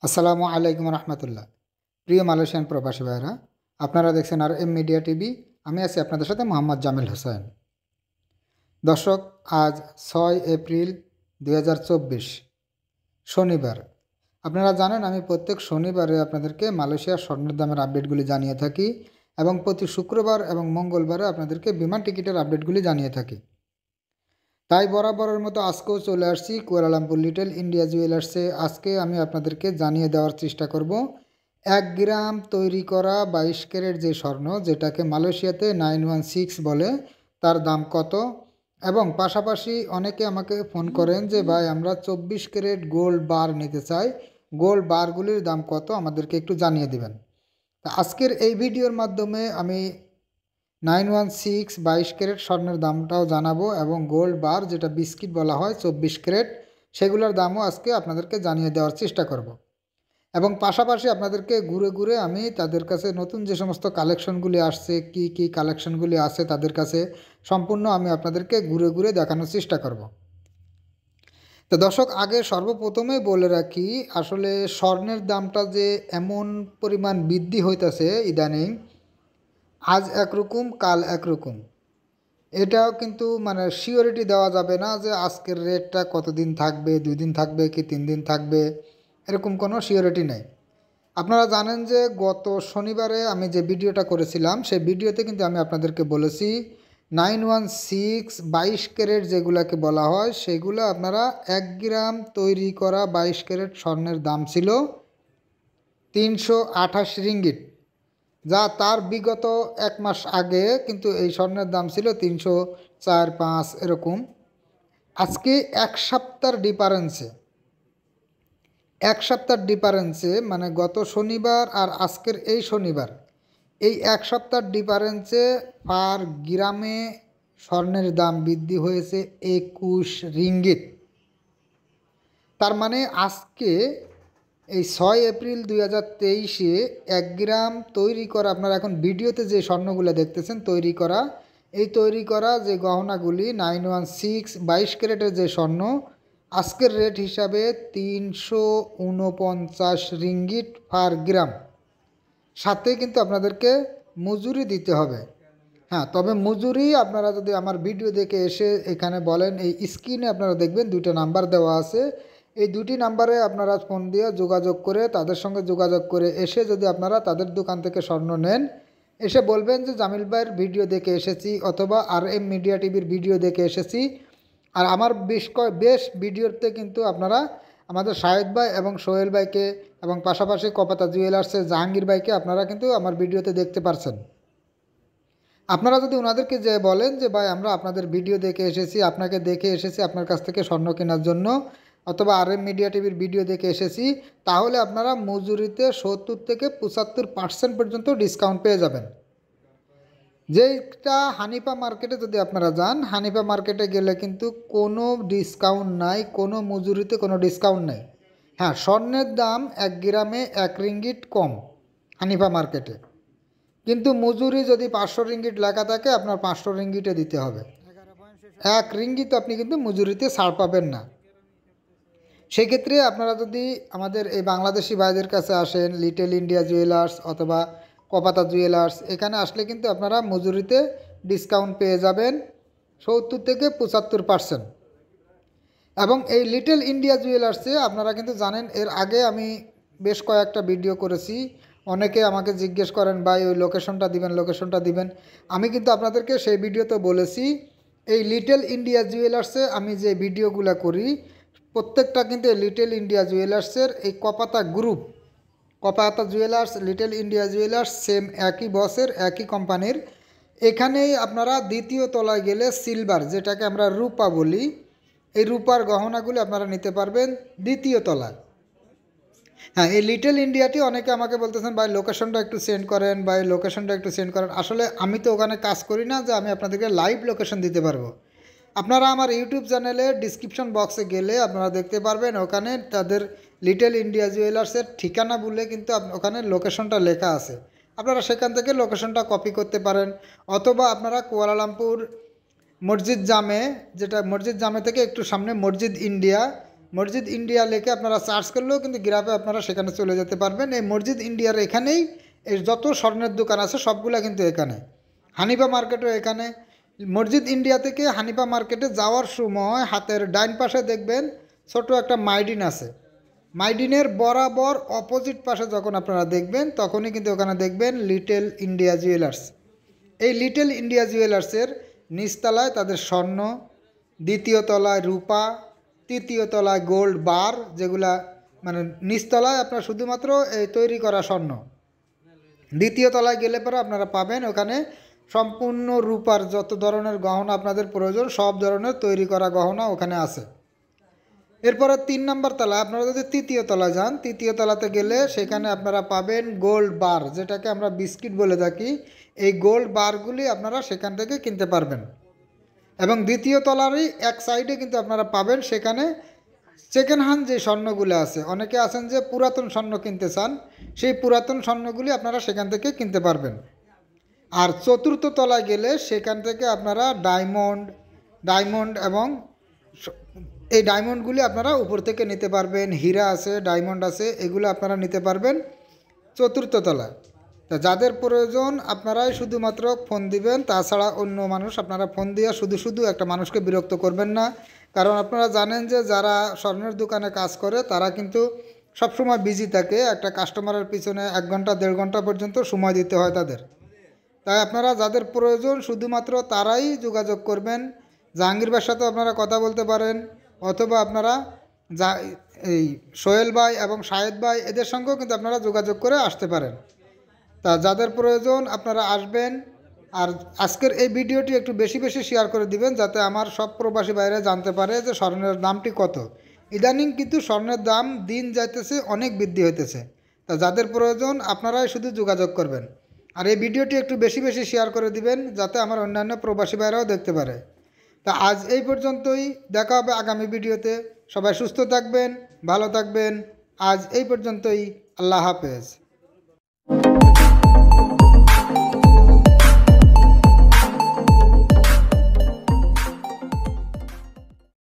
আসসালামু আলাইকুম রহমতুল্লাহ। প্রিয় মালয়েশিয়ান প্রবাসী ভাইরা, আপনারা দেখছেন আর এম মিডিয়া টিভি। আমি আছি আপনাদের সাথে মোহাম্মদ জামিল হোসেন। দর্শক, আজ 6 এপ্রিল 2024 শনিবার। আপনারা জানেন আমি প্রত্যেক শনিবারে আপনাদেরকে মালয়েশিয়ার স্বর্ণের দামের আপডেটগুলি জানিয়ে থাকি এবং প্রতি শুক্রবার এবং মঙ্গলবারে আপনাদেরকে বিমান টিকিটের আপডেটগুলি জানিয়ে থাকি। তাই বরাবরের মতো আজকেও চলে আসছি কুয়ালালামপুর লিটল ইন্ডিয়া জুয়েলার্সে। আজকে আমি আপনাদেরকে জানিয়ে দেওয়ার চেষ্টা করব 1 গ্রাম তৈরি করা 22 ক্যারেট যে স্বর্ণ, যেটাকে মালয়েশিয়াতে 916 বলে, তার দাম কত। এবং পাশাপাশি অনেকে আমাকে ফোন করেন যে ভাই আমরা 24 ক্যারেট গোল্ড বার নিতে চাই, গোল্ড বারগুলির দাম কত আমাদেরকে একটু জানিয়ে দিবেন। আজকের এই ভিডিওর মাধ্যমে আমি 916 22 ক্যারেট স্বর্ণের দামটাও জানাবো এবং গোল্ড বার যেটা বিস্কিট বলা হয় 24 ক্যারেট, সেগুলোর দামও আজকে আপনাদেরকে জানিয়ে দেওয়ার চেষ্টা করব। এবং পাশাপাশি আপনাদেরকে ঘুরে ঘুরে আমি তাদের কাছে নতুন যে সমস্ত কালেকশনগুলি আসছে, কি কালেকশনগুলি আছে তাদের কাছে, সম্পূর্ণ আমি আপনাদেরকে ঘুরে ঘুরে দেখানোর চেষ্টা করব। তো দর্শক, আগে সর্বপ্রথমেই বলে রাখি, আসলে স্বর্ণের দামটা যে এমন পরিমাণ বৃদ্ধি হইতেছে ইদানিং, আজ একরকম কাল একরকম, এটাও কিন্তু মানে শিওরিটি দেওয়া যাবে না যে আজকের রেটটা কতদিন থাকবে, 2 দিন থাকবে কি 3 দিন থাকবে, এরকম কোনো শিওরিটি নেই। আপনারা জানেন যে গত শনিবারে আমি যে ভিডিওটা করেছিলাম সেই ভিডিওতে কিন্তু আমি আপনাদেরকে বলেছি 916 22 ক্যারেট যেগুলোকে বলা হয় সেগুলো আপনারা 1 গ্রাম তৈরি করা 22 ক্যারেট স্বর্ণের দাম ছিল 328 রিঙ্গিট, যা তার বিগত 1 মাস আগে কিন্তু এই স্বর্ণের দাম ছিল 304-5 এরকম। আজকে এক সপ্তাহের ডিফারেন্সে মানে গত শনিবার আর আজকের এই শনিবার, এই 1 সপ্তাহের ডিফারেন্সে পার গ্রামে স্বর্ণের দাম বৃদ্ধি হয়েছে 21 রিঙ্গিত। তার মানে আজকে এই 6 এপ্রিল 2023-এ 1 গ্রাম তৈরি করা, আপনারা এখন ভিডিওতে যে স্বর্ণগুলো দেখতেছেন তৈরি করা, এই তৈরি করা যে গহনাগুলি 916 22 ক্যারেটের যে স্বর্ণ, আজকের রেট হিসাবে 349 রিঙ্গিট পার গ্রাম। সাথে কিন্তু আপনাদেরকে মজুরি দিতে হবে। হ্যাঁ, তবে মজুরি আপনারা যদি আমার ভিডিও দেখে এসে এখানে বলেন, এই স্ক্রিনে আপনারা দেখবেন 2টা নাম্বার দেওয়া আছে, এই 2টি নাম্বারে আপনারা ফোন দিয়ে যোগাযোগ করে তাদের সঙ্গে যোগাযোগ করে এসে যদি আপনারা তাদের দোকান থেকে স্বর্ণ নেন, এসে বলবেন যে জামিল ভাইয়ের ভিডিও দেখে এসেছি অথবা আর এম মিডিয়া টিভির ভিডিও দেখে এসেছি। আর আমার বেশ ভিডিওতে কিন্তু আপনারা আমাদের শাহেদ ভাই এবং সোহেল ভাইকে এবং পাশাপাশি কপাতা জুয়েলার্সের জাহাঙ্গীর ভাইকে আপনারা কিন্তু আমার ভিডিওতে দেখতে পারছেন। আপনারা যদি ওনাদেরকে যে বলেন যে ভাই আমরা আপনাদের ভিডিও দেখে এসেছি, আপনাকে দেখে এসেছি আপনার কাছ থেকে স্বর্ণ কেনার জন্য, অথবা আর এম মিডিয়া টিভির ভিডিও দেখে এসেছি, তাহলে আপনারা মজুরিতে 70 থেকে 75% পর্যন্ত ডিসকাউন্ট পেয়ে যাবেন। যেটা হানিফা মার্কেটে যদি আপনারা যান, হানিফা মার্কেটে গেলে কিন্তু কোনো ডিসকাউন্ট নাই, কোনো মজুরিতে কোনো ডিসকাউন্ট নেই। হ্যাঁ, স্বর্ণের দাম 1 গ্রামে 1 রিঙ্গিট কম হানিফা মার্কেটে, কিন্তু মজুরি যদি 500 রিঙ্গিট লেখা থাকে আপনার 500 রিঙ্গিটে দিতে হবে। 1 রিঙ্গিত আপনি কিন্তু মজুরিতে ছাড় পাবেন না। সেক্ষেত্রে আপনারা যদি আমাদের এই বাংলাদেশি ভাইদের কাছে আসেন, লিটল ইন্ডিয়া জুয়েলার্স অথবা কপাতা জুয়েলার্স, এখানে আসলে কিন্তু আপনারা মজুরিতে ডিসকাউন্ট পেয়ে যাবেন 70 থেকে 75%। এবং এই লিটল ইন্ডিয়া জুয়েলার্সে আপনারা কিন্তু জানেন, এর আগে আমি বেশ কয়েকটা ভিডিও করেছি। অনেকে আমাকে জিজ্ঞেস করেন ভাই ওই লোকেশনটা দিবেন। আমি কিন্তু আপনাদেরকে সেই ভিডিওতে বলেছি, এই লিটল ইন্ডিয়া জুয়েলার্সে আমি যে ভিডিওগুলো করি প্রত্যেকটা কিন্তু লিটল ইন্ডিয়া জুয়েলার্সের এই কপাতা jewellers, little India jewellers same একই বসের একই কোম্পানির। এখানেই আপনারা দ্বিতীয় তলায় গেলে সিলভার, যেটাকে আমরা রূপা বলি, এই রূপার গহনাগুলি আপনারা নিতে পারবেন দ্বিতীয় তলায়। হ্যাঁ, এই লিটল ইন্ডিয়াটি অনেকে আমাকে বলতেছেন ভাই লোকেশনটা একটু সেন্ড করেন, আসলে আমি তো ওখানে কাজ করি না যে আমি আপনাদেরকে লাইভ লোকেশন দিতে পারবো। আপনারা আমার ইউটিউব চ্যানেলে ডিসক্রিপশন বক্সে গেলে আপনারা দেখতে পারবেন, ওখানে তাদের লিটল ইন্ডিয়া জুয়েলার্সের ঠিকানা বলে কিন্তু ওখানে লোকেশনটা লেখা আছে। আপনারা সেখান থেকে লোকেশনটা কপি করতে পারেন, অথবা আপনারা কুয়ালালামপুর মসজিদ জামে, যেটা মসজিদ জামে থেকে একটু সামনে মসজিদ ইন্ডিয়া, মসজিদ ইন্ডিয়া লিখে আপনারা সার্চ করলেও কিন্তু গ্রাফে আপনারা সেখানে চলে যেতে পারবেন। এই মসজিদ ইন্ডিয়ার এখানেই এর যত স্বর্ণের দোকান আছে সবগুলা কিন্তু এখানে। হানিফা মার্কেটও এখানে। মসজিদ ইন্ডিয়া থেকে হানিফা মার্কেটে যাওয়ার সময় হাতের ডাইন পাশে দেখবেন ছোট একটা মাইডিন আছে। মাইডিনের বরাবর অপোজিট পাশে যখন আপনারা দেখবেন তখনই কিন্তু ওখানে দেখবেন লিটল ইন্ডিয়া জুয়েলার্স। এই লিটল ইন্ডিয়া জুয়েলার্সের নিচতলায় তাদের স্বর্ণ, দ্বিতীয় তলায় রূপা, তৃতীয় তলায় গোল্ড বার, যেগুলা মানে নিচতলায় আপনার শুধুমাত্র এই তৈরি করা স্বর্ণ। দ্বিতীয় তলায় গেলে পরে আপনারা পাবেন ওখানে সম্পূর্ণ রূপার যত ধরনের গহনা আপনাদের প্রয়োজন সব ধরনের তৈরি করা গহনা ওখানে আছে। এরপরে 3 নম্বর তলায় আপনারা যদি তৃতীয় তলায় যান, তৃতীয় তলাতে গেলে সেখানে আপনারা পাবেন গোল্ড বার, যেটাকে আমরা বিস্কিট বলে থাকি। এই গোল্ড বারগুলি আপনারা সেখান থেকে কিনতে পারবেন। এবং দ্বিতীয় তলারই এক সাইডে কিন্তু আপনারা পাবেন সেখানে সেকেন্ড হ্যান্ড যে স্বর্ণগুলো আছে, অনেকে আছেন যে পুরাতন স্বর্ণ কিনতে চান, সেই পুরাতন স্বর্ণগুলি আপনারা সেখান থেকে কিনতে পারবেন। আর চতুর্থ তলায় গেলে সেখান থেকে আপনারা ডায়মন্ড এবং এই ডায়মন্ডগুলি আপনারা উপর থেকে নিতে পারবেন। হীরা আছে, ডায়মন্ড আছে, এগুলো আপনারা নিতে পারবেন চতুর্থ তলায়। তা যাদের প্রয়োজন আপনারাই শুধুমাত্র ফোন দিবেন, তাছাড়া অন্য মানুষ আপনারা ফোন দিয়ে শুধু একটা মানুষকে বিরক্ত করবেন না। কারণ আপনারা জানেন যে যারা স্বর্ণের দোকানে কাজ করে তারা কিন্তু সবসময় বিজি থাকে। একটা কাস্টমারের পিছনে 1 ঘন্টা 1.5 ঘন্টা পর্যন্ত সময় দিতে হয় তাদের। তাই আপনারা যাদের প্রয়োজন শুধুমাত্র তারাই যোগাযোগ করবেন। জাহাঙ্গীর ভাইয়ের সাথেও আপনারা কথা বলতে পারেন, অথবা আপনারা এই সোহেল ভাই এবং শাহেদ ভাই এদের সঙ্গেও কিন্তু আপনারা যোগাযোগ করে আসতে পারেন। তা যাদের প্রয়োজন আপনারা আসবেন। আর আজকের এই ভিডিওটি একটু বেশি শেয়ার করে দিবেন, যাতে আমার সব প্রবাসী ভাইরা জানতে পারে যে স্বর্ণের দামটি কত। ইদানিং কিন্তু স্বর্ণের দাম দিন যাইতেছে অনেক বৃদ্ধি হইতেছে। তা যাদের প্রয়োজন আপনারাই শুধু যোগাযোগ করবেন। আর এই ভিডিওটি একটু বেশি শেয়ার করে দিবেন, যাতে আমার অন্যান্য প্রবাসী ভাইরাও দেখতে পারে। তা আজ এই পর্যন্তই, দেখা হবে আগামী ভিডিওতে। সবাই সুস্থ থাকবেন, ভালো থাকবেন। আজ এই পর্যন্তই, আল্লাহ হাফেজ।